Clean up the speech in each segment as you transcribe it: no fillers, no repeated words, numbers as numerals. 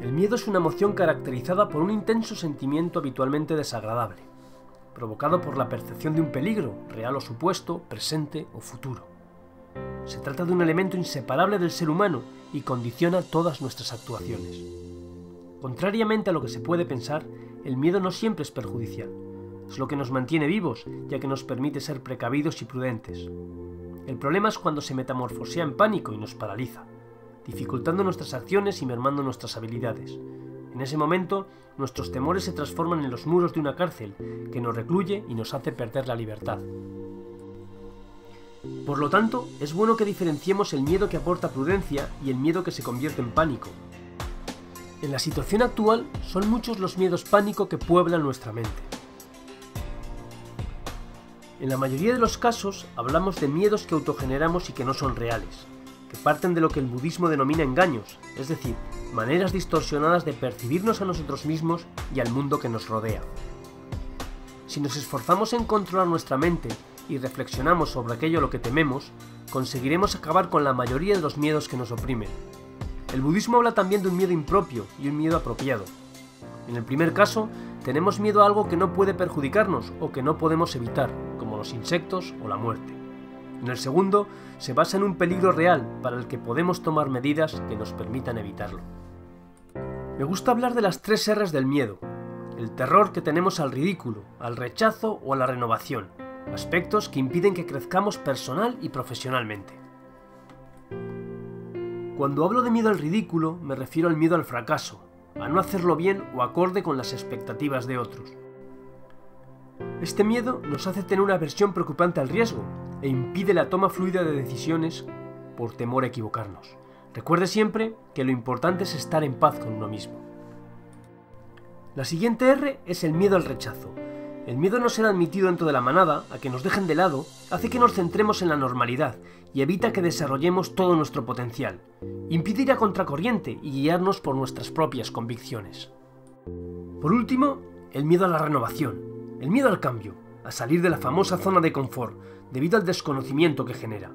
El miedo es una emoción caracterizada por un intenso sentimiento habitualmente desagradable, provocado por la percepción de un peligro, real o supuesto, presente o futuro. Se trata de un elemento inseparable del ser humano y condiciona todas nuestras actuaciones. Contrariamente a lo que se puede pensar, el miedo no siempre es perjudicial. Es lo que nos mantiene vivos, ya que nos permite ser precavidos y prudentes. El problema es cuando se metamorfosea en pánico y nos paraliza, dificultando nuestras acciones y mermando nuestras habilidades. En ese momento, nuestros temores se transforman en los muros de una cárcel que nos recluye y nos hace perder la libertad. Por lo tanto, es bueno que diferenciemos el miedo que aporta prudencia y el miedo que se convierte en pánico. En la situación actual, son muchos los miedos pánico que pueblan nuestra mente. En la mayoría de los casos, hablamos de miedos que autogeneramos y que no son reales, que parten de lo que el budismo denomina engaños, es decir, maneras distorsionadas de percibirnos a nosotros mismos y al mundo que nos rodea. Si nos esforzamos en controlar nuestra mente y reflexionamos sobre aquello a lo que tememos, conseguiremos acabar con la mayoría de los miedos que nos oprimen. El budismo habla también de un miedo impropio y un miedo apropiado. En el primer caso, tenemos miedo a algo que no puede perjudicarnos o que no podemos evitar, como los insectos o la muerte. En el segundo, se basa en un peligro real para el que podemos tomar medidas que nos permitan evitarlo. Me gusta hablar de las 3 R's del miedo: el terror que tenemos al ridículo, al rechazo o a la renovación, aspectos que impiden que crezcamos personal y profesionalmente. Cuando hablo de miedo al ridículo, me refiero al miedo al fracaso, a no hacerlo bien o acorde con las expectativas de otros. Este miedo nos hace tener una aversión preocupante al riesgo e impide la toma fluida de decisiones por temor a equivocarnos. Recuerde siempre que lo importante es estar en paz con uno mismo. La siguiente R es el miedo al rechazo. El miedo a no ser admitido dentro de la manada, a que nos dejen de lado, hace que nos centremos en la normalidad y evita que desarrollemos todo nuestro potencial. Impide ir a contracorriente y guiarnos por nuestras propias convicciones. Por último, el miedo a la renovación, el miedo al cambio, a salir de la famosa zona de confort, debido al desconocimiento que genera.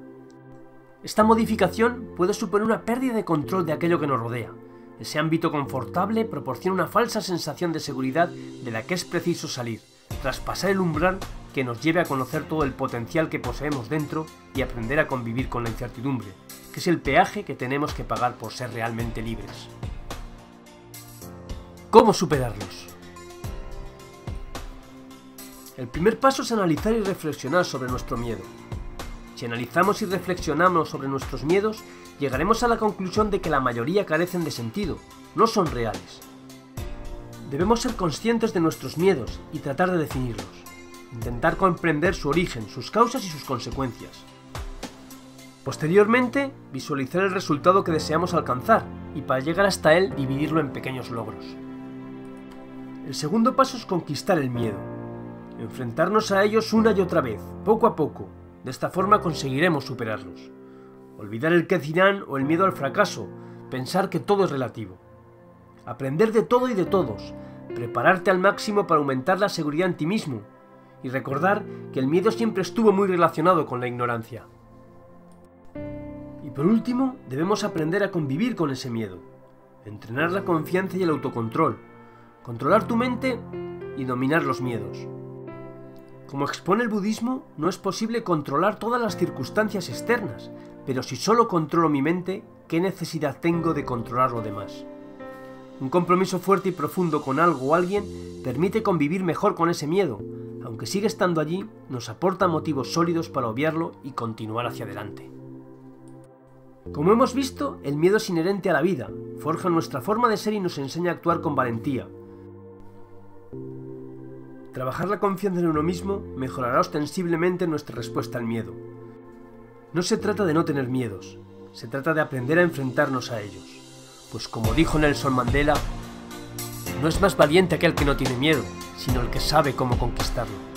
Esta modificación puede suponer una pérdida de control de aquello que nos rodea. Ese ámbito confortable proporciona una falsa sensación de seguridad de la que es preciso salir, traspasar el umbral que nos lleve a conocer todo el potencial que poseemos dentro y aprender a convivir con la incertidumbre, que es el peaje que tenemos que pagar por ser realmente libres. ¿Cómo superarlos? El primer paso es analizar y reflexionar sobre nuestro miedo. Si analizamos y reflexionamos sobre nuestros miedos, llegaremos a la conclusión de que la mayoría carecen de sentido, no son reales. Debemos ser conscientes de nuestros miedos y tratar de definirlos, intentar comprender su origen, sus causas y sus consecuencias. Posteriormente, visualizar el resultado que deseamos alcanzar y para llegar hasta él dividirlo en pequeños logros. El segundo paso es conquistar el miedo, enfrentarnos a ellos una y otra vez, poco a poco. De esta forma conseguiremos superarlos. Olvidar el qué dirán o el miedo al fracaso, pensar que todo es relativo. Aprender de todo y de todos, prepararte al máximo para aumentar la seguridad en ti mismo y recordar que el miedo siempre estuvo muy relacionado con la ignorancia. Y por último, debemos aprender a convivir con ese miedo, entrenar la confianza y el autocontrol, controlar tu mente y dominar los miedos. Como expone el budismo, no es posible controlar todas las circunstancias externas, pero si solo controlo mi mente, ¿qué necesidad tengo de controlar lo demás? Un compromiso fuerte y profundo con algo o alguien permite convivir mejor con ese miedo. Aunque sigue estando allí, nos aporta motivos sólidos para obviarlo y continuar hacia adelante. Como hemos visto, el miedo es inherente a la vida, forja nuestra forma de ser y nos enseña a actuar con valentía. Trabajar la confianza en uno mismo mejorará ostensiblemente nuestra respuesta al miedo. No se trata de no tener miedos, se trata de aprender a enfrentarnos a ellos. Pues como dijo Nelson Mandela, no es más valiente aquel que no tiene miedo, sino el que sabe cómo conquistarlo.